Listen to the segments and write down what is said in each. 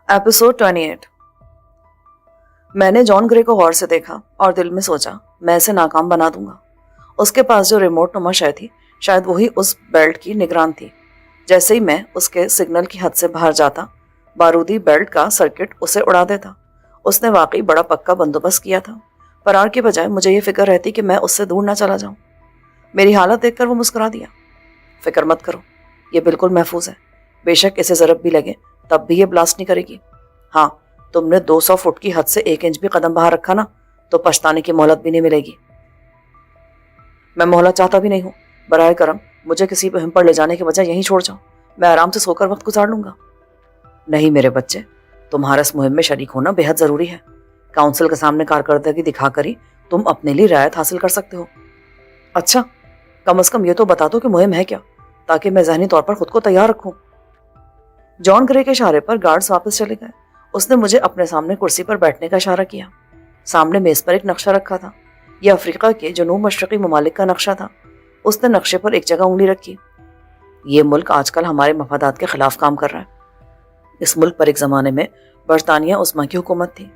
Episode 28। मैंने John grey को गौर से देखा और दिल में सोचा, मैं इसे नाकाम बना दूंगा। उसके पास जो रिमोट नुमा शय थी, शायद वही उस बेल्ट की निगरान थी। जैसे ही मैं उसके सिग्नल की हद से बाहर जाता, बारूदी बेल्ट का सर्किट उसे उड़ा देता। उसने वाकई बड़ा पक्का बंदोबस्त किया था। फरार के बजाय मुझे ये फिक्र रहती कि मैं उससे दूर ना चला जाऊं। मेरी हालत देखकर वो मुस्कुरा दिया। फिक्र मत करो, ये बिल्कुल महफूज है। बेशक इसे जरब भी लगे तब भी ये ब्लास्ट नहीं करेगी। हाँ, तुमने 200 फुट की हद से 1 इंच भी कदम बाहर रखा ना, तो पछताने की मोहलत भी नहीं मिलेगी। मैं मोहलत चाहता भी नहीं हूँ। बराए करम मुझे किसी मुहिम पर ले जाने के बजाय यहीं छोड़ जाओ। मैं आराम से सोकर वक्त गुजार लूंगा। नहीं मेरे बच्चे, तुम्हारा इस मुहिम में शरीक होना बेहद जरूरी है। काउंसिल के सामने कारकर्दगी दिखाकर ही तुम अपने लिए रियायत हासिल कर सकते हो। अच्छा, कम से कम ये तो बता दो कि मुहिम है क्या, ताकि मैं ज़हनी तौर पर खुद को तैयार रखूं। जॉन ग्रे के इशारे पर गार्ड्स वापस चले गए। उसने मुझे अपने सामने कुर्सी पर बैठने का इशारा किया। सामने मेज पर एक नक्शा रखा था। यह अफ्रीका के जनूब मशरकी ममालिक का नक्शा था। उसने नक्शे पर एक जगह उंगली रखी। ये मुल्क आजकल हमारे मफादात के खिलाफ काम कर रहा है। इस मुल्क पर एक ज़माने में बरतानिया उस्मा की हुकूमत थी।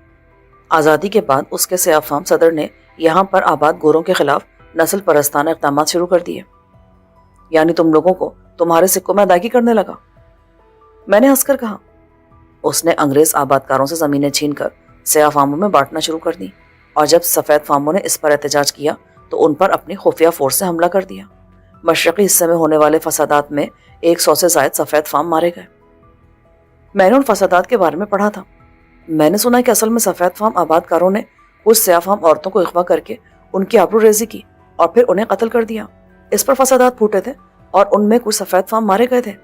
आज़ादी के बाद उसके सयाफाम सदर ने यहाँ पर आबाद गोरों के खिलाफ नस्ल परस्ताना इक़दामात शुरू कर दिए। यानी तुम लोगों को तुम्हारे सिक्कों में अदायगी करने लगा। मैंने हंसकर कहा। उसने अंग्रेज आबादकारों से ज़मीनें छीनकर सया फार्मों में बांटना शुरू कर दी, और जब सफ़ेद फार्मों ने इस पर एहतजाज किया तो उन पर अपनी खुफिया फोर्स से हमला कर दिया। मशरक़ी हिस्से में होने वाले फसादात में 100 से ज़ायद सफ़ेद फार्म मारे गए। मैंने उन फसादात के बारे में पढ़ा था। मैंने सुना कि असल में सफ़ेद फार्म आबादकारों ने कुछ सया फार्म औरतों को अगवा करके उनकी आबरूरेज़ी की और फिर उन्हें कत्ल कर दिया। इस पर फसादात फूटे थे और उनमें कुछ सफ़ेद फार्म मारे गए थे।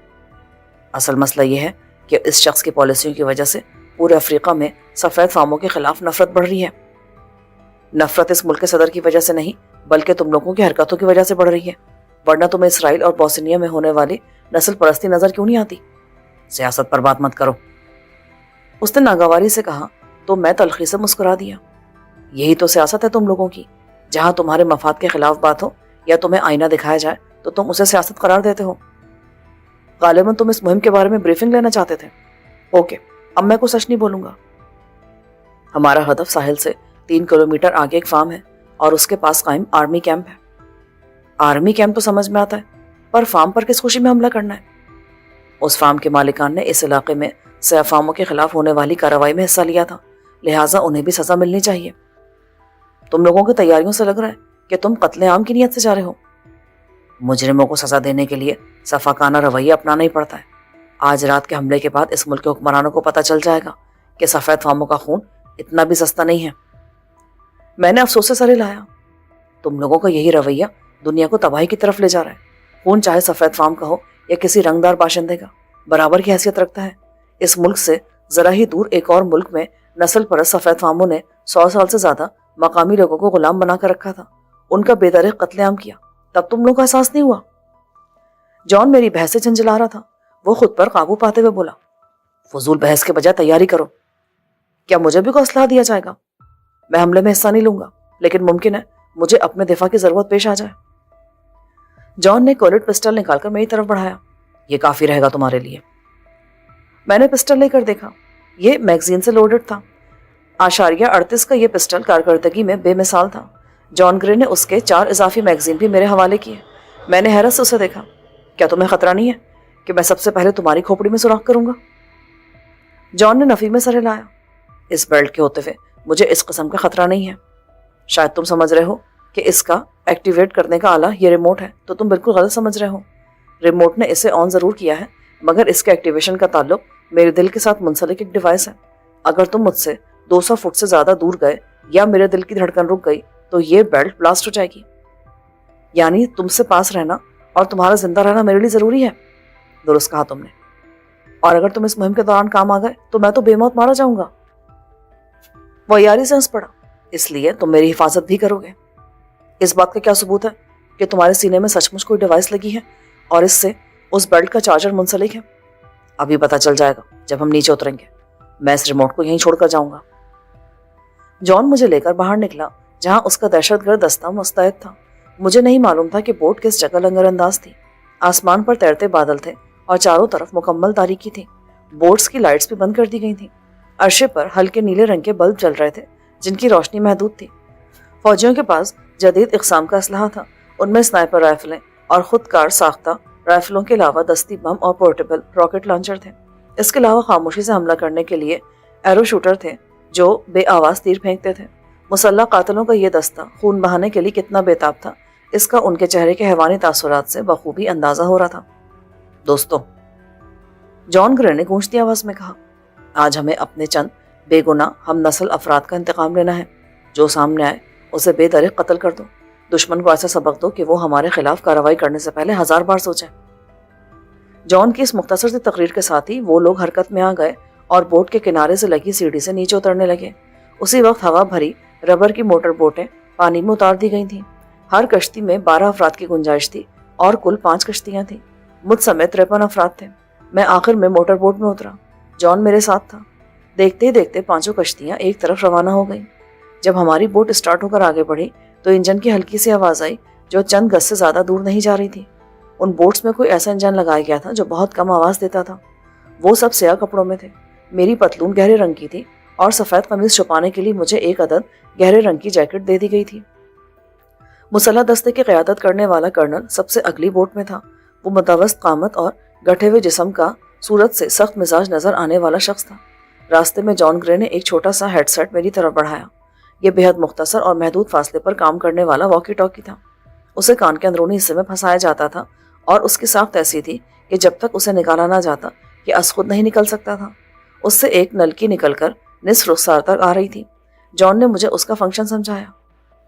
असल मसला यह है कि इस शख्स की पॉलिसियों की वजह से पूरे अफ्रीका में सफ़ेद फार्मों के खिलाफ नफरत बढ़ रही है। नफरत इस मुल्क के सदर की वजह से नहीं, बल्कि तुम लोगों की हरकतों की वजह से बढ़ रही है। वरना तुम्हें इसराइल और बोस्निया में होने वाली नस्ल परस्ती नजर क्यों नहीं आती? सियासत पर बात मत करो, उसने नागवारी से कहा। तो मैं तलखी से मुस्कुरा दिया। यही तो सियासत है तुम लोगों की। जहां तुम्हारे मफाद के खिलाफ बात हो या तुम्हें आईना दिखाया जाए तो तुम उसे सियासत करार देते हो। गालिबन तुम इस मुहिम के बारे में ब्रीफिंग लेना चाहते थे। ओके, अब मैं कुछ सच नहीं बोलूंगा। हमारा हदफ साहिल से 3 किलोमीटर आगे एक फार्म है और उसके पास कायम आर्मी कैंप है। आर्मी कैंप तो समझ में आता है, पर फार्म पर किस खुशी में हमला करना है? उस फार्म के मालिकान ने इस इलाके में सया फार्मों के खिलाफ होने वाली कार्रवाई में हिस्सा लिया था, लिहाजा उन्हें भी सजा मिलनी चाहिए। तुम लोगों की तैयारियों से लग रहा है कि तुम कत्ले आम की नीयत से जा रहे हो। मुजरिमों को सजा देने के लिए सफाकाना रवैया अपनाना ही पड़ता है। आज रात के हमले के बाद इस मुल्क के हुक्मरानों को पता चल जाएगा कि सफ़ेद फार्मों का खून इतना भी सस्ता नहीं है। मैंने अफसोस से सर हिलाया। तुम लोगों का यही रवैया दुनिया को तबाही की तरफ ले जा रहा है। खून चाहे सफ़ेद फार्म का हो या किसी रंगदार बाशिंदे का, बराबर की हैसियत रखता है। इस मुल्क से ज़रा ही दूर एक और मुल्क में नस्ल परस्त सफ़ेद फार्मों ने 100 साल से ज़्यादा मकामी लोगों को गुलाम बनाकर रखा था। उनका बेदरिग कत्लेआम किया, तब तुम लोगों को एहसास नहीं हुआ? जॉन मेरी बहस से झंझला रहा था। वो खुद पर काबू पाते हुए बोला, फजूल बहस के बजाय तैयारी करो। क्या मुझे भी कोई असलाह दिया जाएगा? मैं हमले में हिस्सा नहीं लूंगा, लेकिन मुमकिन है मुझे अपने दिफा की जरूरत पेश आ जाए। जॉन ने कोलेट पिस्टल निकालकर मेरी तरफ बढ़ाया। ये काफी रहेगा तुम्हारे लिए। मैंने पिस्टल लेकर देखा। ये मैगजीन से लोडेड था। आशारिया 38 का ये पिस्टल कारकर्दगी में बेमिसाल था। जॉन ग्रे ने उसके 4 इजाफी मैगजीन भी मेरे हवाले किए। मैंने हैरत से उसे देखा। क्या तुम्हें खतरा नहीं है कि मैं सबसे पहले तुम्हारी खोपड़ी में सुराख करूंगा? जॉन ने नफी में सर हिलाया। इस बेल्ट के होते हुए मुझे इस किस्म का खतरा नहीं है। शायद तुम समझ रहे हो कि इसका एक्टिवेट करने का आला ये रिमोट है, तो तुम बिल्कुल गलत समझ रहे हो। रिमोट ने इसे ऑन जरूर किया है, मगर इसके एक्टिवेशन का ताल्लुक मेरे दिल के साथ मुंसलिक एक डिवाइस है। अगर तुम मुझसे 200 फुट से ज्यादा दूर गए या मेरे दिल की धड़कन रुक गई तो ये बेल्ट ब्लास्ट हो जाएगी। यानी तुमसे पास रहना और तुम्हारा जिंदा रहना मेरे लिए जरूरी है। दुरुस्त कहा तुमने। और अगर तुम इस मुहिम के दौरान काम आ गए तो मैं तो बेमौत मारा जाऊंगा। वो यारी से हंस पड़ा। इसलिए तुम मेरी हिफाजत भी करोगे। इस बात का क्या सबूत है कि तुम्हारे सीने में सचमुच कोई डिवाइस लगी है और इससे उस बेल्ट का चार्जर मुंसलिक है? अभी पता चल जाएगा जब हम नीचे उतरेंगे। मैं इस रिमोट को यहीं छोड़कर जाऊंगा। जॉन मुझे लेकर बाहर निकला, जहां उसका दहशतगर्द दस्ता मुस्तैद था। मुझे नहीं मालूम था कि बोट किस जगह लंगर अंदाज थी। आसमान पर तैरते बादल थे और चारों तरफ मुकम्मल तारीकी थी। बोट्स की लाइट्स भी बंद कर दी गई थीं। अर्शे पर हल्के नीले रंग के बल्ब जल रहे थे जिनकी रोशनी महदूद थी। फौजियों के पास जदीद इक़साम का असलहा था। उनमें स्नाइपर राइफलें और खुद कार साख्ता राइफलों के अलावा दस्ती बम और पोर्टेबल रॉकेट लॉन्चर थे। इसके अलावा खामोशी से हमला करने के लिए एरो शूटर थे जो बेआवाज़ तीर फेंकते थे। मुसल्लह कातलों का ये दस्ता खून बहाने के लिए कितना बेताब था, इसका उनके चेहरे के हैवानी तासुरात से बखूबी अंदाज़ा हो रहा था। दोस्तों, जॉन ग्रे ने गूंजती आवाज़ में कहा, आज हमें अपने चंद बेगुनाह हम नस्ल अफराद का इंतकाम लेना है। जो सामने आए उसे बेदरिक कत्ल कर दो। दुश्मन को ऐसा सबक दो कि वो हमारे खिलाफ कार्रवाई करने से पहले 1000 बार सोचे। जॉन की इस मुख्तसर सी तकरीर के साथ ही वो लोग हरकत में आ गए और बोट के किनारे से लगी सीढ़ी से नीचे उतरने लगे। उसी वक्त हवा भरी रबर की मोटर बोटें पानी में उतार दी गई थीं। हर कश्ती में 12 अफराद की गुंजाइश थी और कुल 5 कश्तियां थीं। मुझ समेत 53 अफराद थे। मैं आखिर में मोटर बोट में उतरा। जॉन मेरे साथ था। देखते ही देखते 5 कश्तियां एक तरफ रवाना हो गईं। जब हमारी बोट स्टार्ट होकर आगे बढ़ी तो इंजन की हल्की सी आवाज़ आई जो चंद गज से ज़्यादा दूर नहीं जा रही थी। उन बोट्स में कोई ऐसा इंजन लगाया गया था जो बहुत कम आवाज़ देता था। वो सब स्याह कपड़ों में थे। मेरी पतलून गहरे रंग की थी और सफ़ेद कमीज छुपाने के लिए मुझे एक अदद गहरे रंग की जैकेट दे दी गई थी। मुसल्लह दस्ते की क़यादत करने वाला कर्नल सबसे अगली बोट में था। वो मुतवस्त कामत और गठे हुए जिस्म का, सूरत से सख्त मिजाज नज़र आने वाला शख्स था। रास्ते में जॉन ग्रे ने एक छोटा सा हेडसेट मेरी तरफ बढ़ाया। यह बेहद मुख्तसर और महदूद फासले पर काम करने वाला वॉकी टॉकी था। उसे कान के अंदरूनी हिस्से में फंसाया जाता था और उसकी साख्त ऐसी थी कि जब तक उसे निकाला ना जाता कि अस खुद नहीं निकल सकता था। उससे एक नलकी निकलकर निस्फ रुखसार तक आ रही थी। जॉन ने मुझे उसका फंक्शन समझाया।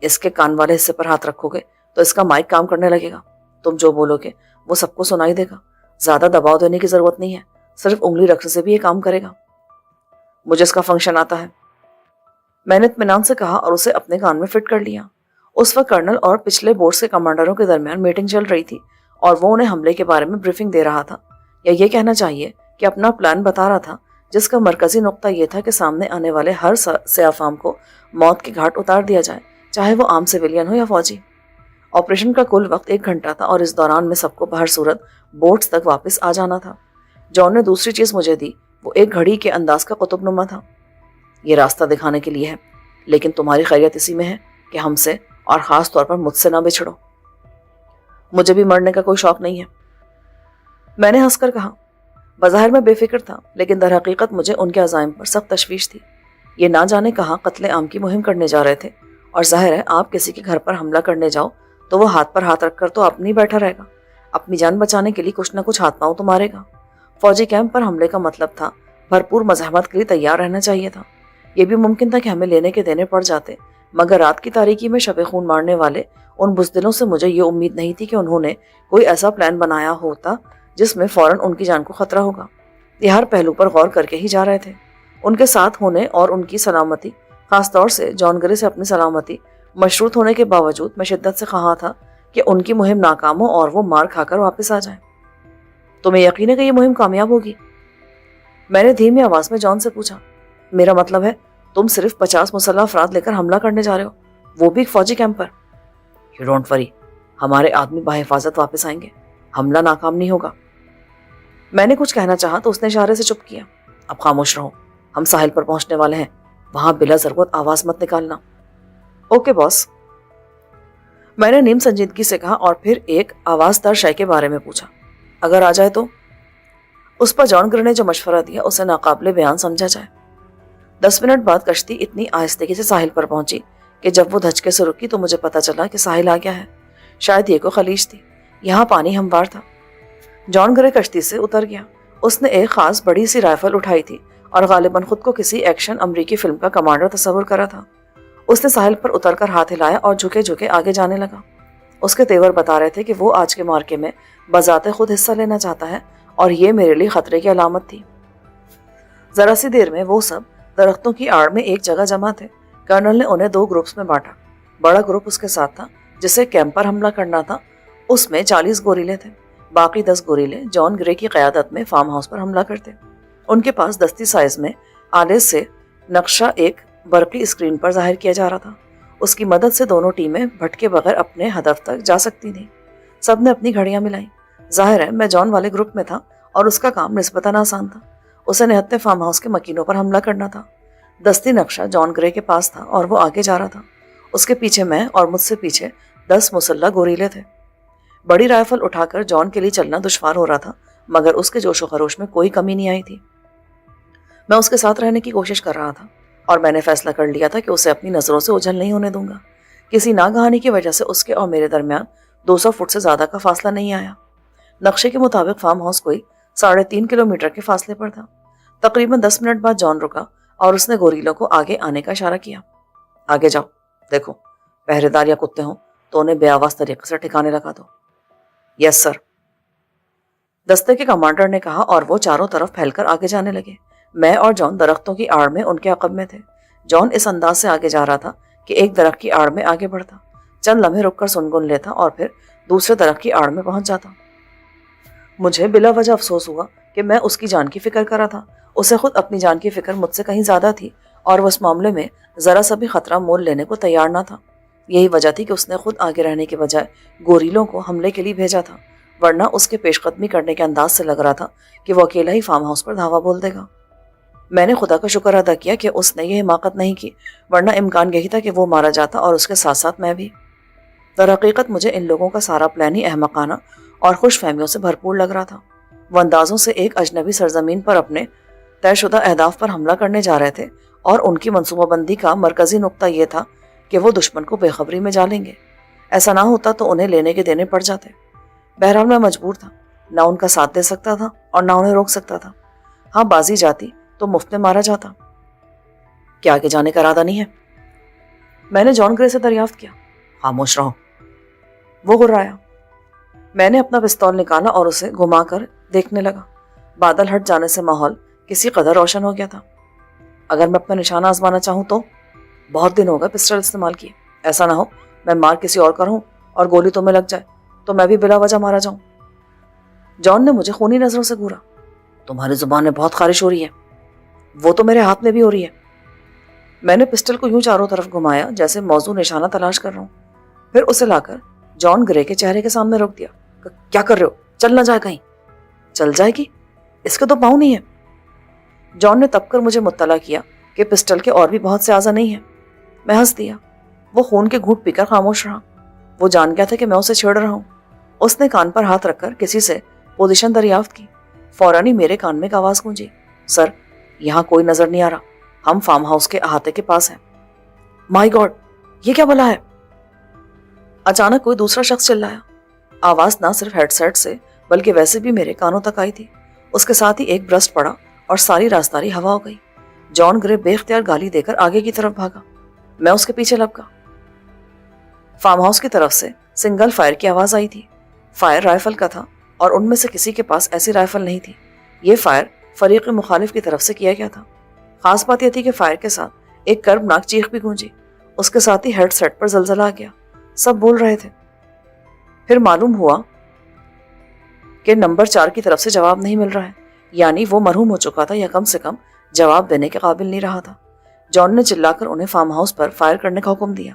इसके कान वाले हिस्से पर हाथ रखोगे तो इसका माइक काम करने लगेगा। तुम जो बोलोगे वो सबको सुनाई देगा। ज़्यादा दबाव देने की ज़रूरत नहीं है, सिर्फ उंगली रखने से भी ये काम करेगा। मुझे इसका फंक्शन आता है, मैंने इत्मीनान से कहा और उसे अपने कान में फिट कर लिया। उस वक्त कर्नल और पिछले बोर्ड्स के कमांडरों के दरमियान मीटिंग चल रही थी और वो उन्हें हमले के बारे में ब्रीफिंग दे रहा था, या ये कहना चाहिए कि अपना प्लान बता रहा था, जिसका मरकजी नुक्ता ये था कि सामने आने वाले हर सियाफाम को मौत के घाट उतार दिया जाए, चाहे वो आम सिविलियन हो या फौजी। ऑपरेशन का कुल वक्त 1 घंटा था और इस दौरान में सबको बहर सूरत बोट्स तक वापस आ जाना था। जॉन ने दूसरी चीज़ मुझे दी, वो एक घड़ी के अंदाज का कुतुबनुमा था। ये रास्ता दिखाने के लिए है, लेकिन तुम्हारी खैरियत इसी में है कि हमसे और ख़ास तौर पर मुझसे ना बिछड़ो। मुझे भी मरने का कोई शौक नहीं है, मैंने हंसकर कहा। बज़ाहिर में बेफिक्र था, लेकिन दर हकीकत मुझे उनके अज़ाइम पर सख्त तशवीश थी। ये ना जाने कहाँ कत्ले आम की मुहिम करने जा रहे थे, और जाहिर है आप किसी के घर पर हमला करने जाओ तो वो हाथ पर हाथ रखकर तो अपनी बैठा रहेगा। अपनी जान बचाने के लिए कुछ ना कुछ हाथ पाँव तो मारेगा। फौजी कैंप पर हमले का मतलब था भरपूर मज़ाहमत के लिए तैयार रहना चाहिए था। ये भी मुमकिन था कि हमें लेने के देने पड़ जाते, मगर रात की तारीकी में शब खून मारने वाले उन बुज़दिलों से मुझे ये उम्मीद नहीं थी कि उन्होंने कोई ऐसा प्लान बनाया होता जिसमें फ़ौरन उनकी जान को ख़तरा होगा। ये हर पहलू पर गौर करके ही जा रहे थे। उनके साथ होने और उनकी सलामती, ख़ासतौर से जॉन ग्रे से अपनी सलामती मशरूत होने के बावजूद मैं शिद्दत से कहा था कि उनकी मुहिम नाकाम हो और वो मार खाकर वापस आ जाए। तुम्हें यकीन है कि ये मुहिम कामयाब होगी? मैंने धीमी आवाज़ में जॉन से पूछा। मेरा मतलब है तुम सिर्फ 50 मुसल्लह अफराद लेकर हमला करने जा रहे हो, वो भी एक फौजी कैंप पर। यू डोंट वरी, हमारे आदमी बाहिफाजत वापस आएंगे, हमला नाकाम नहीं होगा। मैंने कुछ कहना चाहा तो उसने इशारे से चुप किया। अब खामोश रहो, हम साहिल पर पहुंचने वाले हैं, वहां बिला ज़रूरत आवाज़ मत निकालना। ओके बॉस, मैंने नीम संजीदगी से कहा और फिर एक आवाज़दार शय के बारे में पूछा। अगर आ जाए तो? उस पर जॉन ग्रे ने जो मशवरा दिया उसे नाकाबिले बयान समझा जाए। 10 मिनट बाद कश्ती इतनी आहिस्तगी से साहिल पर पहुंची कि जब वो धचके से रुकी तो मुझे पता चला कि साहिल आ गया है। शायद ये कोई खलीज थी, यहाँ पानी हमवार था। जॉन ग्रे कश्ती से उतर गया। उसने एक खास बड़ी सी राइफल उठाई थी और गालिबन खुद को किसी एक्शन अमरीकी फिल्म का कमांडर तस्वुर करा था। उसने साहिल पर उतरकर हाथ हिलाया और झुके झुके आगे जाने लगा। उसके तेवर बता रहे थे कि वो आज के मार्के में बजाते खुद हिस्सा लेना चाहता है और ये मेरे लिए खतरे की अलामत थी। जरा सी देर में वो सब दरख्तों की आड़ में एक जगह जमा थे। कर्नल ने उन्हें 2 ग्रुप्स में बांटा। बड़ा ग्रुप उसके साथ था जिसे कैंप पर हमला करना था, उसमें 40 गोरीले थे। बाकी 10 गोरीले जॉन ग्रे की क़यादत में फार्म हाउस पर हमला करते। उनके पास दस्ती साइज में आले से नक्शा एक बरकी स्क्रीन पर जाहिर किया जा रहा था। उसकी मदद से दोनों टीमें भटके बगैर अपने हदफ तक जा सकती थीं। सब ने अपनी घड़ियां मिलाई। जाहिर है मैं जॉन वाले ग्रुप में था और उसका काम निस्बतन आसान था। اسے نہتے فارم ہاؤس کے مکینوں پر حملہ کرنا تھا۔ دستی نقشہ جان گرے کے پاس تھا اور وہ آگے جا رہا تھا۔ اس کے پیچھے میں اور مجھ سے پیچھے 10 مسلح گوریلے تھے۔ بڑی رائفل اٹھا کر جان کے لیے چلنا دشوار ہو رہا تھا، مگر اس کے جوش و خروش میں کوئی کمی نہیں آئی تھی۔ میں اس کے ساتھ رہنے کی کوشش کر رہا تھا اور میں نے فیصلہ کر لیا تھا کہ اسے اپنی نظروں سے اوجھل نہیں ہونے دوں گا۔ کسی ناگہانی کی وجہ سے اس کے اور میرے درمیان 200 فٹ سے زیادہ کا فاصلہ نہیں آیا۔ نقشے کے مطابق فارم ہاؤس کوئی 3.5 کلومیٹر کے فاصلے پر تھا۔ تقریباً 10 منٹ بعد جان رکا اور اس نے گوریلوں کو آگے آنے کا اشارہ کیا۔ آگے جاؤ، دیکھو پہرے دار یا کتے ہوں تو انہیں بے آواز طریقے سے ٹھکانے لگا دو۔ یس سر، دستے کے کمانڈر نے کہا اور وہ چاروں طرف پھیل کر آگے جانے لگے۔ میں اور جان درختوں کی آڑ میں ان کے عقب میں تھے۔ جان اس انداز سے آگے جا رہا تھا کہ ایک درخت کی آڑ میں آگے بڑھتا، چند لمحے رک کر سنگن لیتا اور پھر دوسرے درخت کی آڑ میں پہنچ جاتا۔ مجھے بلا وجہ افسوس ہوا کہ میں اس کی جان کی فکر کر رہا تھا۔ اسے خود اپنی جان کی فکر مجھ سے کہیں زیادہ تھی اور وہ اس معاملے میں ذرا سا بھی خطرہ مول لینے کو تیار نہ تھا۔ یہی وجہ تھی کہ اس نے خود آگے رہنے کے بجائے گوریلوں کو حملے کے لیے بھیجا تھا، ورنہ اس کے پیش قدمی کرنے کے انداز سے لگ رہا تھا کہ وہ اکیلا ہی فارم ہاؤس پر دھاوا بول دے گا۔ میں نے خدا کا شکر ادا کیا کہ اس نے یہ حماقت نہیں کی، ورنہ امکان یہی تھا کہ وہ مارا جاتا اور اس کے ساتھ ساتھ میں بھی۔ در حقیقت مجھے ان لوگوں کا سارا پلان ہی احمقانہ اور خوش فہمیوں سے بھرپور لگ رہا تھا۔ وہ اندازوں سے ایک اجنبی سرزمین پر اپنے طے شدہ اہداف پر حملہ کرنے جا رہے تھے اور ان کی منصوبہ بندی کا مرکزی نقطہ یہ تھا کہ وہ دشمن کو بے خبری میں جا لیں گے۔ ایسا نہ ہوتا تو انہیں لینے کے دینے پڑ جاتے۔ بہرحال میں مجبور تھا، نہ ان کا ساتھ دے سکتا تھا اور نہ انہیں روک سکتا تھا۔ ہاں بازی جاتی تو مفت میں مارا جاتا۔ کیا آگے جانے کا ارادہ نہیں ہے؟ میں نے جان گرے سے دریافت کیا۔ خاموش رہو، وہ غرایا۔ میں نے اپنا پستول نکالا اور اسے گھما کر دیکھنے لگا۔ بادل ہٹ جانے سے ماحول کسی قدر روشن ہو گیا تھا۔ اگر میں اپنا نشانہ آزمانا چاہوں تو؟ بہت دن ہو گئے پسٹل استعمال کیے، ایسا نہ ہو میں مار کسی اور کا ہوں اور گولی تمہیں لگ جائے تو میں بھی بلا وجہ مارا جاؤں۔ جان نے مجھے خونی نظروں سے گھورا۔ تمہاری زبان میں بہت خارش ہو رہی ہے۔ وہ تو میرے ہاتھ میں بھی ہو رہی ہے۔ میں نے پسٹل کو یوں چاروں طرف گھمایا جیسے موزوں نشانہ تلاش کر رہا ہوں، پھر اسے لا کر جان گرے کے چہرے کے سامنے روک دیا۔ کیا کر رہے ہو؟ چل نہ جائے کہیں۔ چل جائے گی؟ اس کے تو پاؤں نہیں ہے۔ جان نے تب کر مجھے مطلع کیا کہ پسٹل کے اور بھی بہت سے اعضاء نہیں ہیں۔ میں ہنس دیا۔ وہ خون کے گھونٹ پی کر خاموش رہا۔ وہ جان گیا تھا کہ میں اسے چھیڑ رہا ہوں۔ اس نے کان پر ہاتھ رکھ کر کسی سے پوزیشن دریافت کی۔ فوراً ہی میرے کان میں ایک آواز گونجی، سر یہاں کوئی نظر نہیں آ رہا، ہم فارم ہاؤس کے احاطے کے پاس ہیں۔ مائی گاڈ، یہ کیا بلا ہے؟ اچانک کوئی دوسرا شخص چلایا۔ آواز نہ صرف ہیڈ سیٹ سے بلکہ ویسے بھی میرے کانوں تک آئی تھی۔ اس کے ساتھ ہی ایک برسٹ پڑا اور ساری رازداری ہوا ہو گئی۔ جان گرے بے اختیار گالی دے کر آگے کی طرف بھاگا۔ میں اس کے پیچھے لپکا۔ فارم ہاؤس کی طرف سے سنگل فائر کی آواز آئی تھی۔ فائر رائفل کا تھا اور ان میں سے کسی کے پاس ایسی رائفل نہیں تھی۔ یہ فائر فریق مخالف کی طرف سے کیا گیا تھا۔ خاص بات یہ تھی کہ فائر کے ساتھ ایک کربناک چیخ بھی گونجی۔ اس کے ساتھ ہی ہیڈ سیٹ پر زلزلہ آ گیا۔ سب بول رہے تھے۔ پھر معلوم ہوا کہ نمبر 4 کی طرف سے جواب نہیں مل رہا ہے، یعنی وہ مرحوم ہو چکا تھا یا کم سے کم جواب دینے کے قابل نہیں رہا تھا۔ جان نے چلا کر انہیں فارم ہاؤس پر فائر کرنے کا حکم دیا،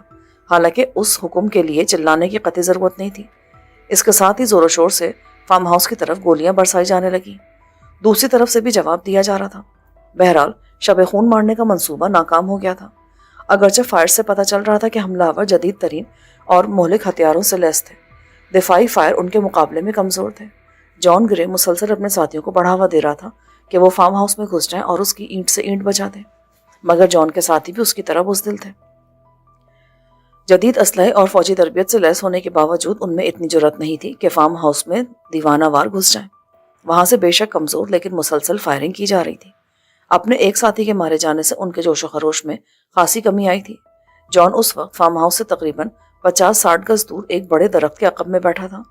حالانکہ اس حکم کے لیے چلانے کی قطعی ضرورت نہیں تھی۔ اس کے ساتھ ہی زور و شور سے فارم ہاؤس کی طرف گولیاں برسائی جانے لگیں۔ دوسری طرف سے بھی جواب دیا جا رہا تھا۔ بہرحال شب خون مارنے کا منصوبہ ناکام ہو گیا تھا۔ اگرچہ فائر سے پتہ چل رہا تھا کہ حملہ آور جدید ترین اور مہلک ہتھیاروں سے لیس تھے، دفاعی فائر ان کے مقابلے میں کمزور تھے۔ جان گرے مسلسل اپنے ساتھیوں کو بڑھاوا دے رہا تھا کہ وہ فارم ہاؤس میں گھس جائیں اور اس کی اینٹ سے اینٹ بجا دیں، مگر جان کے ساتھی بھی اس کی طرح بزدل تھے۔ جدید اسلحے اور فوجی تربیت سے لیس ہونے کے باوجود ان میں اتنی جرأت نہیں تھی کہ فارم ہاؤس میں دیوانہ وار گھس جائیں۔ وہاں سے بے شک کمزور لیکن مسلسل فائرنگ کی جا رہی تھی۔ اپنے ایک ساتھی کے مارے جانے سے ان کے جوش و خروش میں خاصی کمی آئی تھی۔ جان اس وقت فارم ہاؤس سے تقریباً 50-60 گز دور ایک بڑے درخت کے عقب میں بیٹھا تھا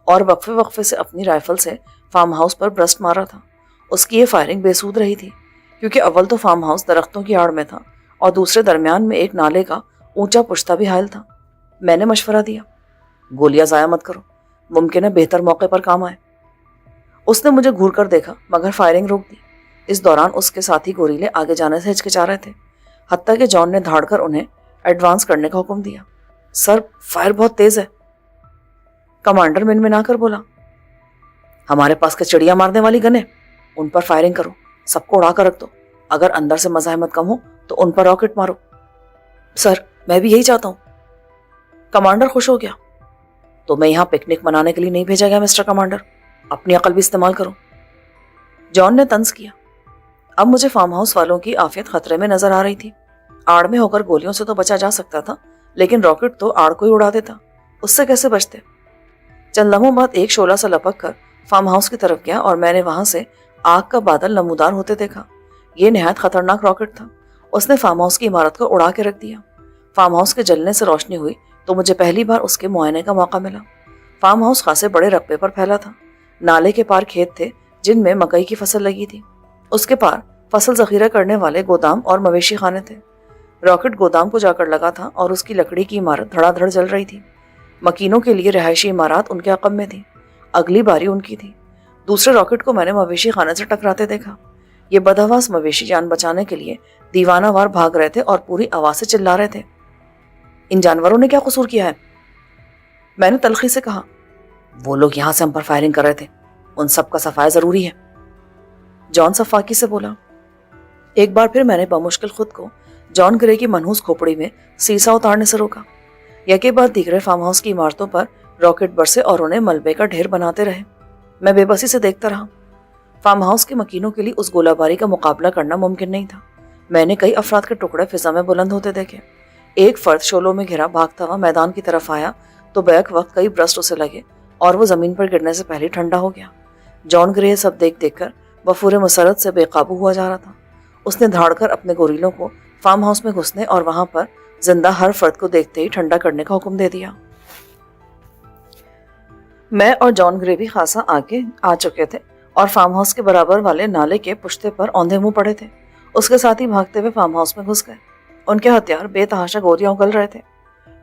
اور وقفے وقفے سے اپنی رائفل سے فارم ہاؤس پر برسٹ مارا تھا۔ اس کی یہ فائرنگ بے سود رہی تھی، کیونکہ اول تو فارم ہاؤس درختوں کی آڑ میں تھا اور دوسرے درمیان میں ایک نالے کا اونچا پشتہ بھی حائل تھا۔ میں نے مشورہ دیا، گولیاں ضائع مت کرو، ممکن ہے بہتر موقع پر کام آئے۔ اس نے مجھے گھور کر دیکھا مگر فائرنگ روک دی۔ اس دوران اس کے ساتھی گوریلے آگے جانے سے ہچکچا رہے تھے، حتیٰ کہ جان نے دھاڑ کر انہیں ایڈوانس کرنے کا حکم دیا۔ سر فائر بہت تیز ہے، کمانڈر منمنا کر بولا۔ ہمارے پاس کے چڑیا مارنے والی گن ہے، ان پر فائرنگ کرو، سب کو اڑا کر رکھ دو. اگر اندر سے مزاحمت کم ہو تو ان پر راکٹ مارو. سر میں بھی یہی چاہتا ہوں. کمانڈر خوش ہو گیا. تو میں یہاں پکنک منانے کے لیے نہیں بھیجا گیا مسٹر کمانڈر. اپنی عقل بھی استعمال کرو. جان نے طنز کیا. اب مجھے فارم ہاؤس والوں کی عافیت خطرے میں نظر آ رہی تھی. آڑ میں ہو کر گولیوں سے تو بچا جا سکتا تھا, لیکن راکٹ تو آڑ کو ہی اڑا دیتا. اس سے کیسے بچتے؟ چند لمحوں بعد ایک شعلہ سا لپک کر فارم ہاؤس کی طرف گیا اور میں نے وہاں سے آگ کا بادل نمودار ہوتے دیکھا. یہ نہایت خطرناک راکٹ تھا. اس نے فارم ہاؤس کی عمارت کو اڑا کے رکھ دیا. فارم ہاؤس کے جلنے سے روشنی ہوئی تو مجھے پہلی بار اس کے معائنے کا موقع ملا. فارم ہاؤس خاصے بڑے رقبے پر پھیلا تھا. نالے کے پار کھیت تھے جن میں مکئی کی فصل لگی تھی. اس کے پار فصل ذخیرہ کرنے والے گودام اور مویشی خانے تھے. راکٹ گودام کو جا کر لگا تھا اور اس کی لکڑی کی عمارت دھڑا دھڑ جل رہی تھی. مکینوں کے لیے رہائشی عمارات ان کے عقب میں تھی. اگلی باری ان کی تھی. دوسرے راکٹ کو میں نے مویشی خانے سے ٹکراتے دیکھا. یہ بدحواس مویشی جان بچانے کے لیے دیوانہ وار بھاگ رہے تھے اور پوری آواز سے چلا رہے تھے. ان جانوروں نے کیا قصور کیا ہے؟ میں نے تلخی سے کہا. وہ لوگ یہاں سے ہم پر فائرنگ کر رہے تھے. ان سب کا صفایا ضروری ہے. جان صفاقی سے بولا. ایک بار پھر میں نے بمشکل خود کو جان گرے کی منحوس کھوپڑی میں سیسا اتارنے سے روکا. یکے بعد دیگرے فارم ہاؤس کی عمارتوں پر راکٹ برسے اور انہیں ملبے کا ڈھیر بناتے رہے. میں بے بسی سے دیکھتا رہا. فارم ہاؤس کے مکینوں کے لیے اس گولہ باری کا مقابلہ کرنا ممکن نہیں تھا. میں نے کئی افراد کے ٹکڑے فضا میں بلند ہوتے دیکھے. ایک فرد شعلوں میں گھرا بھاگتا ہوا میدان کی طرف آیا تو بیک وقت کئی برسٹ اسے لگے اور وہ زمین پر گرنے سے پہلے ٹھنڈا ہو گیا. جان گرے سب دیکھ دیکھ کر وفور مسرت سے بے قابو ہوا جا رہا تھا. اس نے دھاڑ کر اپنے گوریلوں کو فارم ہاؤس میں گھسنے اور وہاں پر زندہ ہر فرد کو دیکھتے ہی ٹھنڈا کرنے کا حکم دے دیا. میں اور جان گرے بھی خاصا آگے آ چکے تھے اور فارم ہاؤس کے برابر والے نالے کے پشتے پر اوندھے منہ پڑے تھے. اس کے ساتھ ہی بھاگتے ہوئے فارم ہاؤس میں گھس گئے. ان کے ہتھیار بے تحاشا گولیاں اگل رہے تھے.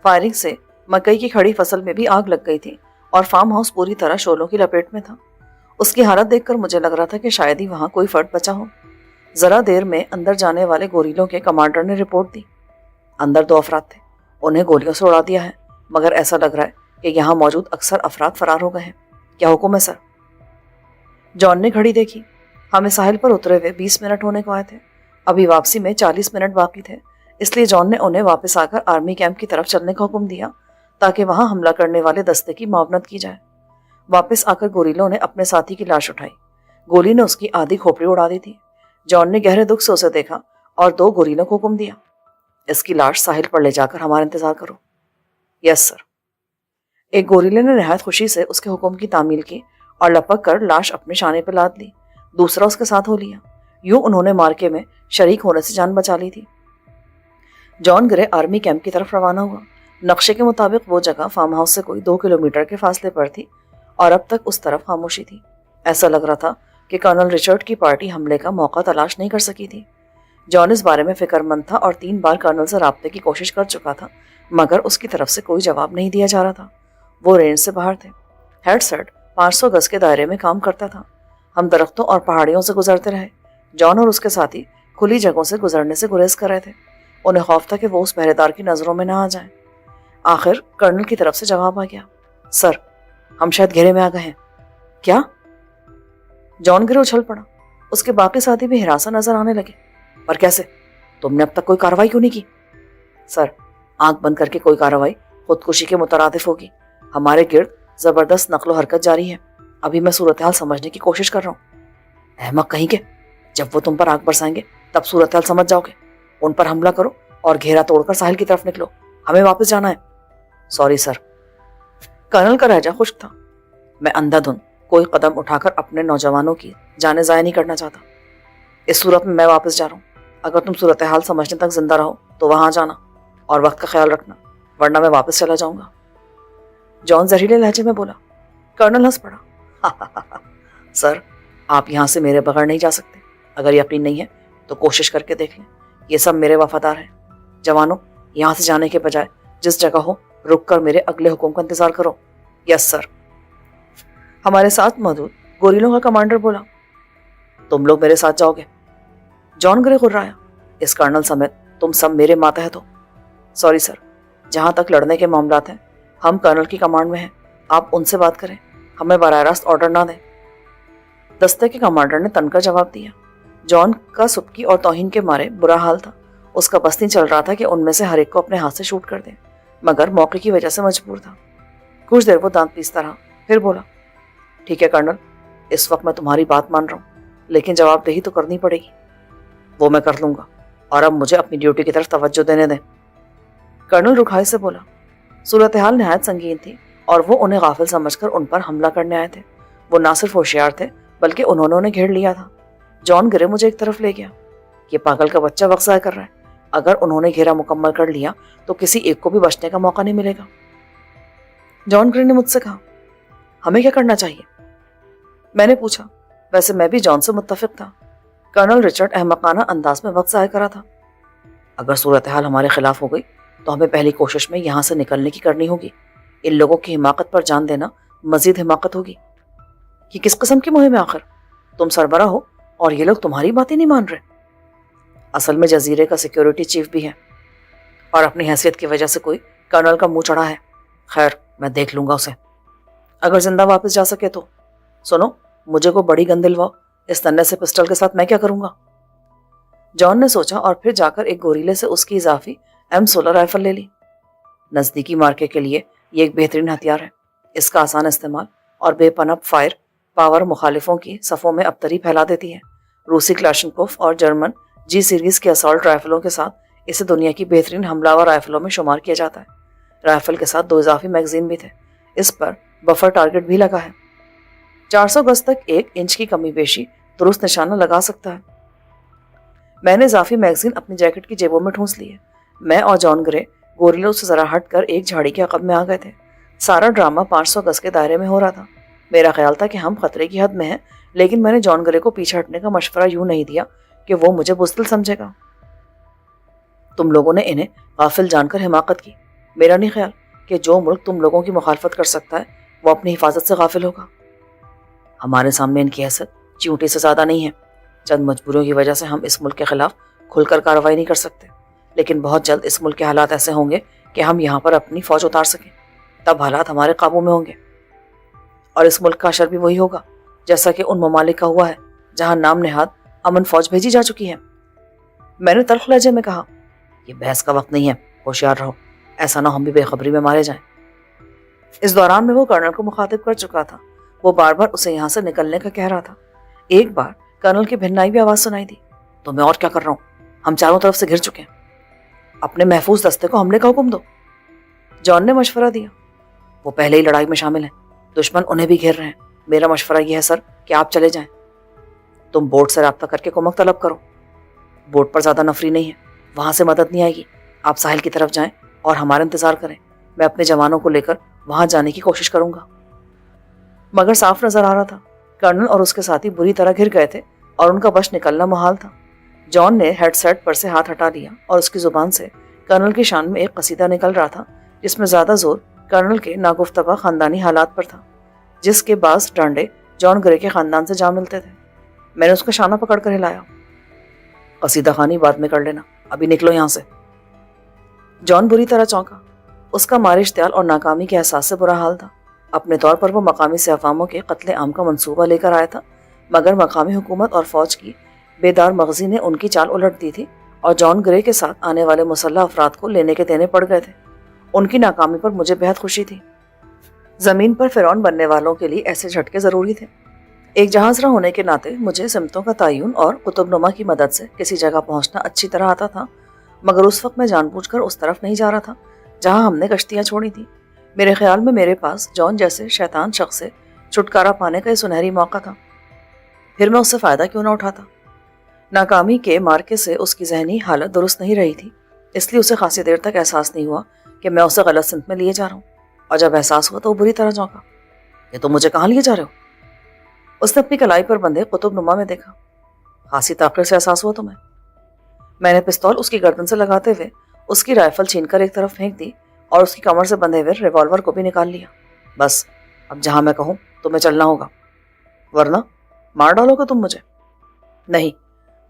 فائرنگ سے مکئی کی کھڑی فصل میں بھی آگ لگ گئی تھی اور فارم ہاؤس پوری طرح شعلوں کی لپیٹ میں تھا. اس کی حالت دیکھ کر مجھے لگ رہا تھا کہ شاید ہی وہاں کوئی فرد بچا ہو. ذرا دیر میں اندر جانے والے گوریلوں کے کمانڈر نے رپورٹ دی. اندر 2 افراد تھے. انہیں گولیوں سے اڑا دیا ہے, مگر ایسا لگ رہا ہے کہ یہاں موجود اکثر افراد فرار ہو گئے ہیں. کیا حکم ہے سر؟ جان نے گھڑی دیکھی. ہمیں ساحل پر اترے ہوئے 20 منٹ ہونے کو آئے تھے. ابھی واپسی میں 40 منٹ باقی تھے. اس لیے جان نے انہیں واپس آ کر آرمی کیمپ کی طرف چلنے کا حکم دیا تاکہ وہاں حملہ کرنے والے دستے کی معاونت کی جائے. واپس آ کر گوریلوں نے اپنے ساتھی کی لاش اٹھائی. گولی نے اس کی آدھی کھوپڑی اڑا دی تھی. جان نے گہرے دکھ سے اسے دیکھا اور 2 گوریلوں کو حکم دیا. اس کی لاش ساحل پر لے جا کر ہمارا انتظار کرو. یس سر. ایک گوریلے نے نہایت خوشی سے اس کے حکم کی تعمیل کی اور لپک کر لاش اپنے شانے پہ لاد لی. دوسرا اس کے ساتھ ہو لیا. یوں انہوں نے مارکے میں شریک ہونے سے جان بچا لی تھی. جان گرے آرمی کیمپ کی طرف روانہ ہوا. نقشے کے مطابق وہ جگہ فارم ہاؤس سے کوئی 2 کلومیٹر کے فاصلے پر تھی اور اب تک اس طرف خاموشی تھی. ایسا لگ رہا تھا کہ کرنل رچرڈ کی پارٹی حملے کا موقع تلاش نہیں کر سکی تھی. جان اس بارے میں فکر مند تھا اور 3 بار کرنل سے رابطے کی کوشش کر چکا تھا, مگر اس کی طرف سے کوئی جواب نہیں دیا جا رہا تھا. وہ رینج سے باہر تھے. ہیڈ سیٹ 500 گز کے دائرے میں کام کرتا تھا. ہم درختوں اور پہاڑیوں سے گزرتے رہے. جان اور اس کے ساتھی کھلی جگہوں سے گزرنے سے گریز کر رہے تھے. انہیں خوف تھا کہ وہ اس پہرے دار کی نظروں میں نہ آ جائیں. آخر کرنل کی طرف سے جواب آ گیا. سر, ہم شاید گھیرے میں آ گئے ہیں. کیا؟ جان گرے اچھل پڑا. اس کے باقی ساتھی بھی ہراساں نظر آنے لگے. پر کیسے؟ تم نے اب تک کوئی کارروائی کیوں نہیں کی؟ سر, آنکھ بند کر کے کوئی کارروائی خودکشی کے مترادف ہوگی. ہمارے گرد زبردست نقل و حرکت جاری ہے. ابھی میں صورتحال سمجھنے کی کوشش کر رہا ہوں. احمق کہیں کے, جب وہ تم پر آنکھ برسائیں گے تب صورتحال سمجھ جاؤ گے. ان پر حملہ کرو اور گھیرا توڑ کر ساحل کی طرف نکلو. ہمیں واپس جانا ہے. Sorry sir. کرنل کا لہجہ خشک تھا. میں اندھا دھند کوئی قدم اٹھا کر اپنے نوجوانوں کی جانیں ضائع نہیں کرنا چاہتا. اس صورت میں واپس جا رہا ہوں. اگر تم صورتحال سمجھنے تک زندہ رہو تو وہاں جانا اور وقت کا خیال رکھنا, ورنہ میں واپس چلا جاؤں گا. جان زہریلے لہجے میں بولا. کرنل ہنس پڑا. سر, آپ یہاں سے میرے بغیر نہیں جا سکتے. اگر یقین نہیں ہے تو کوشش کر کے دیکھ لیں. یہ سب میرے وفادار ہیں. جوانوں, یہاں سے جانے کے بجائے جس جگہ ہو رک کر میرے اگلے حکم کا انتظار کرو. یس سر. ہمارے ساتھ موجود گوریلوں کا کمانڈر بولا. تم لوگ میرے ساتھ جاؤ گے؟ جان گرے غرایا. اس کرنل سمیت تم سب میرے ماتحت ہو. سوری سر, جہاں تک لڑنے کے معاملات ہیں ہم کرنل کی کمانڈ میں ہیں. آپ ان سے بات کریں, ہمیں براہ راست آرڈر نہ دیں. دستے کے کمانڈر نے تن کر جواب دیا. जॉन का सुबकी और तौहीन के मारे बुरा हाल था। उसका बस नहीं चल रहा था कि उनमें से हर एक को अपने हाथ से शूट कर दे, मगर मौके की वजह से मजबूर था। कुछ देर वो दांत पीसता रहा, फिर बोला, ठीक है कर्नल, इस वक्त मैं तुम्हारी बात मान रहा हूँ, लेकिन जवाबदेही तो करनी पड़ेगी। वो मैं कर लूंगा, और अब मुझे अपनी ड्यूटी की तरफ तवज्जो देने दें। कर्नल रुखाई से बोला। सूरत हाल नहायत संगीन थी और वो उन्हें गाफिल समझकर उन पर हमला करने आए थे। वो ना सिर्फ होशियार थे, बल्कि उन्होंने उन्हें घेर लिया था। जॉन ग्रे मुझे एक तरफ ले गया। ये पागल का बच्चा वक्त ज़ाया कर रहा है। अगर उन्होंने घेरा मुकम्मल कर लिया तो किसी एक को भी बचने का मौका नहीं मिलेगा। जॉन ग्रे ने मुझसे कहा, हमें क्या करना चाहिए? मैंने पूछा। वैसे मैं भी जॉन से मुत्तफिक था। कर्नल रिचर्ड अहमकाना अंदाज में वक्त ज़ाया करा था। अगर सूरत हाल हमारे खिलाफ हो गई तो हमें पहली कोशिश में यहाँ से निकलने की करनी होगी। इन लोगों की हिमाकत पर जान देना मजीद हिमाकत होगी। ये किस किस्म की मुहिम है आखिर? तुम सरबरा हो और ये लोग तुम्हारी बात ही नहीं मान रहे। असल में जजीरे का सिक्योरिटी चीफ भी है और अपनी हैसियत की वजह से कोई कर्नल का मुंह चढ़ा है। खैर, मैं देख लूंगा उसे, अगर जिंदा वापस जा सके तो। सुनो, मुझे को बड़ी गन दिलवाओ। इस तन्ने से पिस्टल के साथ मैं क्या करूंगा? जॉन ने सोचा और फिर जाकर एक गोरीले से उसकी इजाफी M16 राइफल ले ली। नजदीकी मार्के के लिए ये एक बेहतरीन हथियार है। इसका आसान इस्तेमाल और बेपनाह फायर पावर मुखालिफों की सफ़ों में अबतरी फैला देती है। रूसी क्लाशनकोफ और जर्मन G सीरीज के असॉल्ट राइफलों के साथ इसे दुनिया की बेहतरीन हमलावर राइफलों में शुमार किया जाता है। राइफल के साथ 2 इजाफी मैगजीन भी थे। इस पर बफर टारगेट भी लगा है। 400 गज तक 1 इंच की कमी बेशी दुरुस्त निशाना लगा सकता है। मैंने इजाफी मैगजीन अपनी जैकेट की जेबों में ठूंस ली है। मैं और जॉन ग्रे गोरिल्लों से जरा हट कर एक झाड़ी के अकब में आ गए थे। सारा ड्रामा 500 गज के दायरे में हो रहा था। मेरा ख्याल था कि हम खतरे की हद में हैं, लेकिन मैंने जॉन ग्रे को पीछे हटने का मशवरा यूं नहीं दिया कि वो मुझे बुज़दिल समझेगा। तुम लोगों ने इन्हें गाफिल जानकर हिमाकत की। मेरा नहीं ख्याल कि जो मुल्क तुम लोगों की मुखालफत कर सकता है वो अपनी हिफाजत से गाफिल होगा। हमारे सामने इनकी हैसियत चींटी से ज़्यादा नहीं है। चंद मजबूरियों की वजह से हम इस मुल्क के खिलाफ खुलकर कार्रवाई नहीं कर सकते, लेकिन बहुत जल्द इस मुल्क के हालात ऐसे होंगे कि हम यहाँ पर अपनी फौज उतार सकें। तब हालात हमारे काबू में होंगे और इस मुल्क का असर भी वही होगा जैसा कि उन ममालिक का हुआ है जहाँ नाम नेहाद अमन फौज भेजी जा चुकी है। मैंने तल्ख लहजे में कहा, यह बहस का वक्त नहीं है, होशियार रहो, ऐसा ना हम भी बेखबरी में मारे जाएं। इस दौरान में वो कर्नल को मुखातिब कर चुका था। वो बार बार उसे यहाँ से निकलने का कह रहा था। एक बार कर्नल की भिन्नाई भी आवाज़ सुनाई दी, तो मैं और क्या कर रहा हूँ, हम चारों तरफ से घिर चुके हैं, अपने महफूज दस्ते को हमले का हुक्म दो। जॉन ने मशवरा दिया। वो पहले ही लड़ाई में शामिल हैं, दुश्मन उन्हें भी घेर रहे हैं। मेरा मशवरा यह है सर कि आप चले जाएं। तुम बोट से रब्ता करके कुमक तलब करो। बोट पर ज़्यादा नफरी नहीं है, वहाँ से मदद नहीं आएगी। आप साहिल की तरफ जाएं और हमारा इंतज़ार करें। मैं अपने जवानों को लेकर वहाँ जाने की कोशिश करूँगा। मगर साफ नजर आ रहा था कर्नल और उसके साथी बुरी तरह घिर गए थे और उनका बश निकलना मुहाल था। जॉन ने हेडसेट पर से हाथ हटा लिया और उसकी जुबान से कर्नल की शान में एक कसीदा निकल रहा था, जिसमें ज़्यादा जोर कर्नल के नागुफ्तबा खानदानी हालात पर था, जिसके बाज़ डांडे जॉन ग्रे के खानदान से जा मिलते थे। मैंने उसका शाना पकड़ कर हिलाया। कसीदा खानी बाद में कर लेना, अभी निकलो यहाँ से। जॉन बुरी तरह चौंका। उसका मारे इश्तियाल और नाकामी के एहसास से बुरा हाल था। अपने तौर पर वो मकामी से अवामों के कत्ले आम का मंसूबा लेकर आया था, मगर मकामी हुकूमत और फौज की बेदार मगजी ने उनकी चाल उलट दी थी और जॉन ग्रे के साथ आने वाले मुसल्लह अफराद को लेने के देने पड़ गए थे। उनकी नाकामी पर मुझे बेहद खुशी थी। ज़मीन पर फ़िरौन बनने वालों के लिए ऐसे झटके ज़रूरी थे। एक जहाज़रा होने के नाते मुझे सिमतों का तयन और कुतुबनुमा की मदद से किसी जगह पहुंचना अच्छी तरह आता था, मगर उस वक्त मैं जानबूझकर उस तरफ नहीं जा रहा था जहां हमने कश्तियां छोड़ी थी। मेरे ख्याल में मेरे पास जॉन जैसे शैतान शख्स से छुटकारा पाने का सुनहरी मौका था। फिर मैं उससे फ़ायदा क्यों ना उठाता। नाकामी के मार्के से उसकी जहनी हालत दुरुस्त नहीं रही थी, इसलिए उसे खासी देर तक एहसास नहीं हुआ कि मैं उसे गलत सिमत में लिए जा रहा हूँ, और जब एहसास हुआ तो वो बुरी तरह चौंका। ये तो मुझे कहाँ लिए जा रहे हो? उसने अपनी कलाई पर बंधे कुतुबनुमा में देखा। खासी ताक़त से एहसास हुआ तुम्हें? मैंने पिस्तौल उसकी गर्दन से लगाते हुए उसकी राइफल छीनकर एक तरफ फेंक दी और उसकी कमर से बंधे हुए रिवॉल्वर को भी निकाल लिया। बस अब जहां मैं कहूं तुम्हें चलना होगा, वरना मार डालोगे तुम मुझे। नहीं,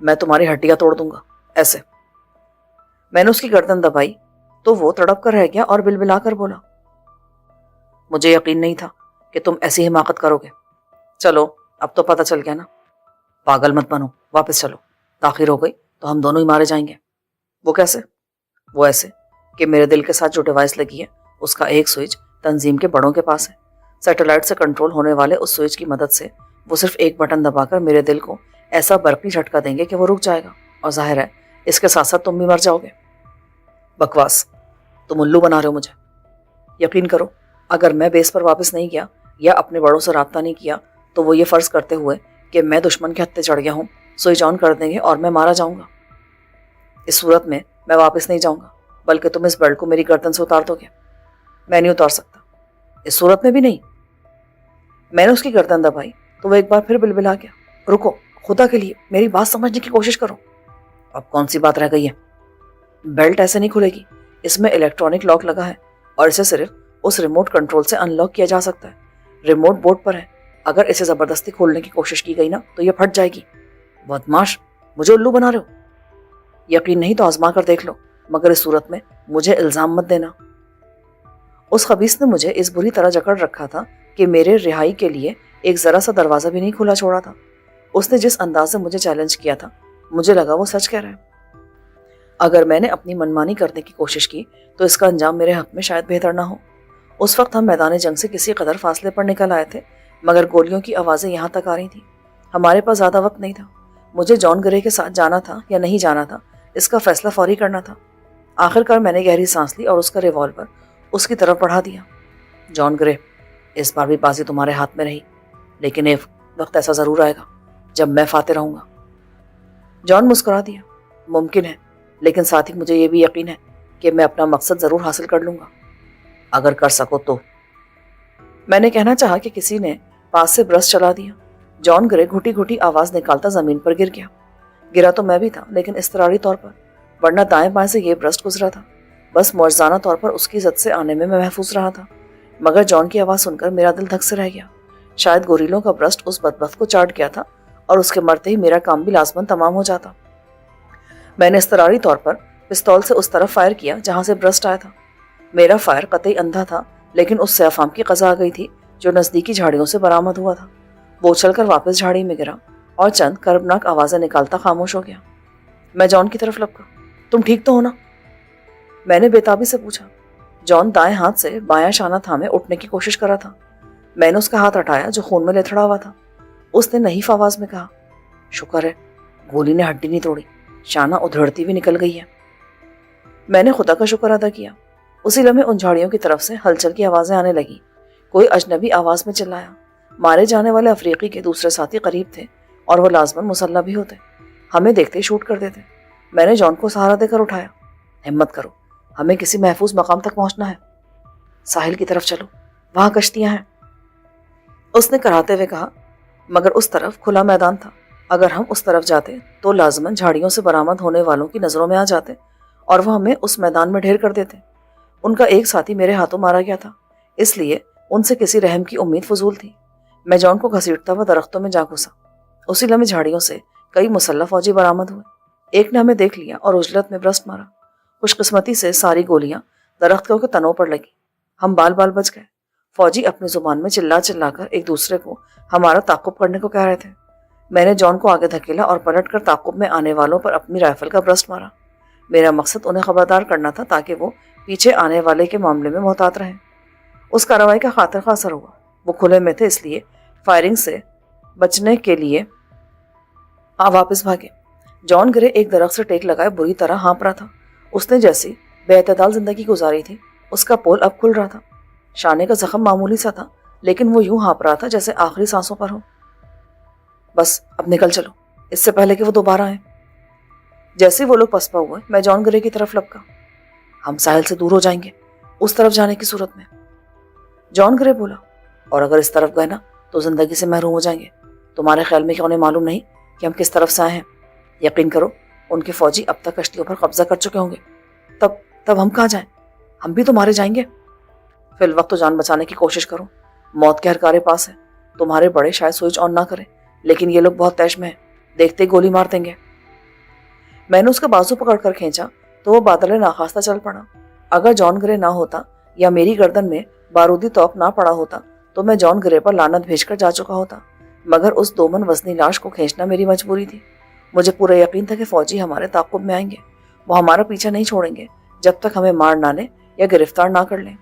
मैं तुम्हारी हड्डियां तोड़ दूंगा, ऐसे। मैंने उसकी गर्दन दबाई तो वो तड़प कर रह गया और बिलबिला कर बोला, मुझे यकीन नहीं था कि तुम ऐसी हिमाकत करोगे। चलो अब तो पता चल गया ना। पागल मत बनो, वापस चलो, ताखिर हो गई तो हम दोनों ही मारे जाएंगे। वो कैसे? वो ऐसे कि मेरे दिल के साथ जो डिवाइस लगी है उसका एक स्विच तंजीम के बड़ों के पास है। सैटेलाइट से कंट्रोल होने वाले उस स्विच की मदद से वो सिर्फ एक बटन दबाकर मेरे दिल को ऐसा बर्फी झटका देंगे कि वो रुक जाएगा, और जाहिर है इसके साथ साथ तुम भी मर जाओगे। बकवास, तुम उल्लू बना रहे हो मुझे। यकीन करो, अगर मैं बेस पर वापस नहीं गया या अपने बड़ों से राब्ता नहीं किया तो वो ये फर्ज करते हुए कि मैं दुश्मन के हत्थे चढ़ गया हूँ स्विच ऑन कर देंगे और मैं मारा जाऊंगा। इस सूरत में मैं वापस नहीं जाऊंगा, बल्कि तुम इस बेल्ट को मेरी गर्दन से उतार दोगे। मैं नहीं उतार सकता, इस सूरत में भी नहीं। मैंने उसकी गर्दन दबाई तो वो एक बार फिर बिलबिला गया। रुको, खुदा के लिए मेरी बात समझने की कोशिश करो। अब कौन सी बात रह गई है? बेल्ट ऐसे नहीं खुलेगी, इसमें इलेक्ट्रॉनिक लॉक लगा है और इसे सिर्फ उस रिमोट कंट्रोल से अनलॉक किया जा सकता है। रिमोट बोर्ड पर है, अगर इसे जबरदस्ती खोलने की कोशिश की गई ना तो यह फट जाएगी। बदमाश, मुझे उल्लू बना रहे हो? यकीन नहीं तो आजमा कर देख लो, मगर इस सूरत में मुझे इल्जाम मत देना। उस खबीस ने मुझे इस बुरी तरह जकड़ रखा था कि मेरे रिहाई के लिए एक जरा सा दरवाजा भी नहीं खुला छोड़ा था। उसने जिस अंदाज से मुझे चैलेंज किया था, मुझे लगा वो सच कह रहा है। अगर मैंने अपनी मनमानी करने की कोशिश की तो इसका अंजाम मेरे हक में शायद बेहतर ना हो। उस वक्त हम मैदान जंग से किसी कदर फासले पर निकल आए थे, मगर गोलियों की आवाज़ें यहाँ तक आ रही थी। हमारे पास ज़्यादा वक्त नहीं था। मुझे जॉन ग्रे के साथ जाना था या नहीं जाना था, इसका फैसला फौरी करना था। आखिरकार मैंने गहरी सांस ली और उसका रिवॉल्वर उसकी तरफ बढ़ा दिया। जॉन ग्रे, इस बार भी बाजी तुम्हारे हाथ में रही, लेकिन एक वक्त ऐसा ज़रूर आएगा जब मैं फाते रहूँगा। जॉन मुस्कुरा दिया। मुमकिन है, लेकिन साथ ही मुझे ये भी यकीन है कि मैं अपना मकसद ज़रूर हासिल कर लूँगा, अगर कर सको तो। मैंने कहना चाहा कि किसी ने पास से ब्रश चला दिया। जॉन ग्रे घुटी घुटी आवाज़ निकालता ज़मीन पर गिर गया। गिरा तो मैं भी था, लेकिन इस्तरारी तौर पर, वरना दाएं बाएं से ये ब्रस्ट गुजरा था। बस मौजज़ाना तौर पर उसकी जद से आने में मैं महफूज रहा था, मगर जॉन की आवाज़ सुनकर मेरा दिल धक से रह गया। शायद गोरीलों का ब्रस्ट उस बदबख्त को चाट गया था और उसके मरते ही मेरा काम भी लाजमन तमाम हो जाता। मैंने इस्तरारी तौर पर पिस्तौल से उस तरफ फायर किया जहाँ से ब्रस्ट आया था। मेरा फायर कतई अंधा था, लेकिन उस से अफाम की कज़ा आ गई थी जो नज़दीकी झाड़ियों से बरामद हुआ था। वो उछलकर वापस झाड़ी में गिरा और चंद कर्बनाक आवाज़ें निकालता खामोश हो गया। मैं जॉन की तरफ लपका। तुम ठीक तो हो ना? मैंने बेताबी से पूछा। जॉन दाएं हाथ से बायां शाना थामे उठने की कोशिश कर रहा था। मैंने उसका हाथ हटाया जो खून में लेथड़ा हुआ था। उसने नहीफ आवाज में कहा, शुक्र है गोली ने हड्डी नहीं तोड़ी, शाना उधड़ती हुई निकल गई है। मैंने खुदा का शुक्र अदा किया। उसी लम्हे उन झाड़ियों की तरफ से हलचल की आवाजें आने लगी। कोई अजनबी आवाज में चिल्लाया। मारे जाने वाले अफ्रीकी के दूसरे साथी करीब थे और वो लाजमन मुसल्ला भी होते। हमें देखते ही शूट कर देते। मैंने जॉन को सहारा देकर उठाया। हिम्मत करो, हमें किसी महफूज मकाम तक पहुंचना है। साहिल की तरफ चलो, वहां कश्तियां हैं, उसने कराते हुए कहा। मगर उस तरफ खुला मैदान था। अगर हम उस तरफ जाते तो लाजमन झाड़ियों से बरामद होने वालों की नजरों में आ जाते और वह हमें उस मैदान में ढेर कर देते। उनका एक साथी मेरे हाथों मारा गया था, इसलिए उनसे किसी रहम की उम्मीद फजूल थी। मैं जॉन को घसीटता हुआ दरख्तों में जा घुसा। उसी लम्हे झाड़ियों से कई मुसल्लह फौजी बरामद हुए। एक ने हमें देख लिया और उजलत में ब्रस्ट मारा। खुशकिस्मती से सारी गोलियां दरख्तों के तनों पर लगी। हम बाल बाल बच गए। फौजी अपनी जुबान में चिल्ला चिल्लाकर एक दूसरे को हमारा ताकुब करने को कह रहे थे। मैंने जॉन को आगे धकेला और पलटकर ताकुब में आने वालों पर अपनी राइफल का ब्रस्ट मारा। मेरा मकसद उन्हें खबरदार करना था ताकि वो पीछे आने वाले के मामले में मोहतात रहें। उस कार्रवाई का खातिर खा असर हुआ। वो खुले में थे, इसलिए फायरिंग से बचने के लिए वापस भागे। जॉन ग्रे एक दरख्त से टेक लगाए बुरी तरह हाँप रहा था। उसने जैसी बेअतदाल जिंदगी गुजारी थी, उसका पोल अब खुल रहा था। शाने का जख्म मामूली सा था, लेकिन वो यूं हाँप रहा था जैसे आखिरी सांसों पर हो। बस अब निकल चलो, इससे पहले कि वो दोबारा आए। जैसे वो लोग पसपा हुए, मैं जॉन ग्रे की तरफ लपका। हम साहिल से दूर हो जाएंगे उस तरफ जाने की सूरत में। जॉन ग्रे बोला, और अगर इस तरफ गए ना तो जिंदगी से महरूम हो जाएंगे। तुम्हारे ख्याल में क्या उन्हें मालूम नहीं कि हम किस तरफ से आए हैं? यकीन करो, उनके फौजी अब तक कश्तियों पर कब्जा कर चुके होंगे। तब हम कहाँ जाएं? हम भी तो मारे जाएंगे। फिल वक्त तो जान बचाने की कोशिश करो। मौत के हरकारे पास है। तुम्हारे बड़े शायद स्विच ऑन ना करें, लेकिन ये लोग बहुत तैश में हैं, देखते ही गोली मार देंगे। मैंने उसका बाजू पकड़कर खींचा तो वो बादल नाखास्ता चल पड़ा। अगर जॉन ग्रे ना होता या मेरी गर्दन में बारूदी तोप ना पड़ा होता तो मैं जॉन ग्रे पर लानत भेजकर जा चुका होता। मगर उस दोमन वजनी लाश को खींचना मेरी मजबूरी थी। मुझे पूरा यकीन था कि फौजी हमारे ताक़ुब में आएंगे। वो हमारा पीछा नहीं छोड़ेंगे जब तक हमें मार ना लें या गिरफ्तार ना कर लें।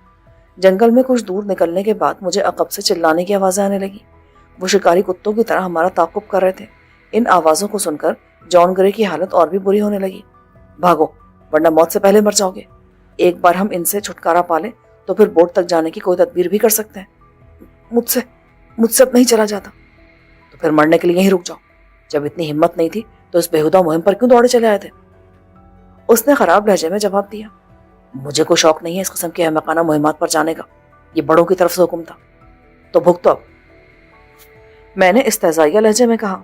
जंगल में कुछ दूर निकलने के बाद मुझे अकब से चिल्लाने की आवाज़ें आने लगी। वो शिकारी कुत्तों की तरह हमारा ताक़ुब कर रहे थे। इन आवाज़ों को सुनकर जॉन ग्रे की हालत और भी बुरी होने लगी। भागो, वरना मौत से पहले मर जाओगे। एक बार हम इनसे छुटकारा पा लें तो फिर बोट तक जाने की कोई तदबीर भी कर सकते हैं। मुझसे मुझसे अब नहीं चला जाता। तो फिर मरने के लिए यहीं रुक जाओ। जब इतनी हिम्मत नहीं थी तो इस बेहुदा मुहिम पर क्यों दौड़े चले आए थे? उसने खराब लहजे में जवाब दिया। मुझे कोई शौक नहीं है इस किस्म की अहमकाना मुहिमात पर जाने का। ये बड़ों की तरफ से हुक्म था, तो भुगतो अब। मैंने इस्तेज़ाइया लहजे में कहा।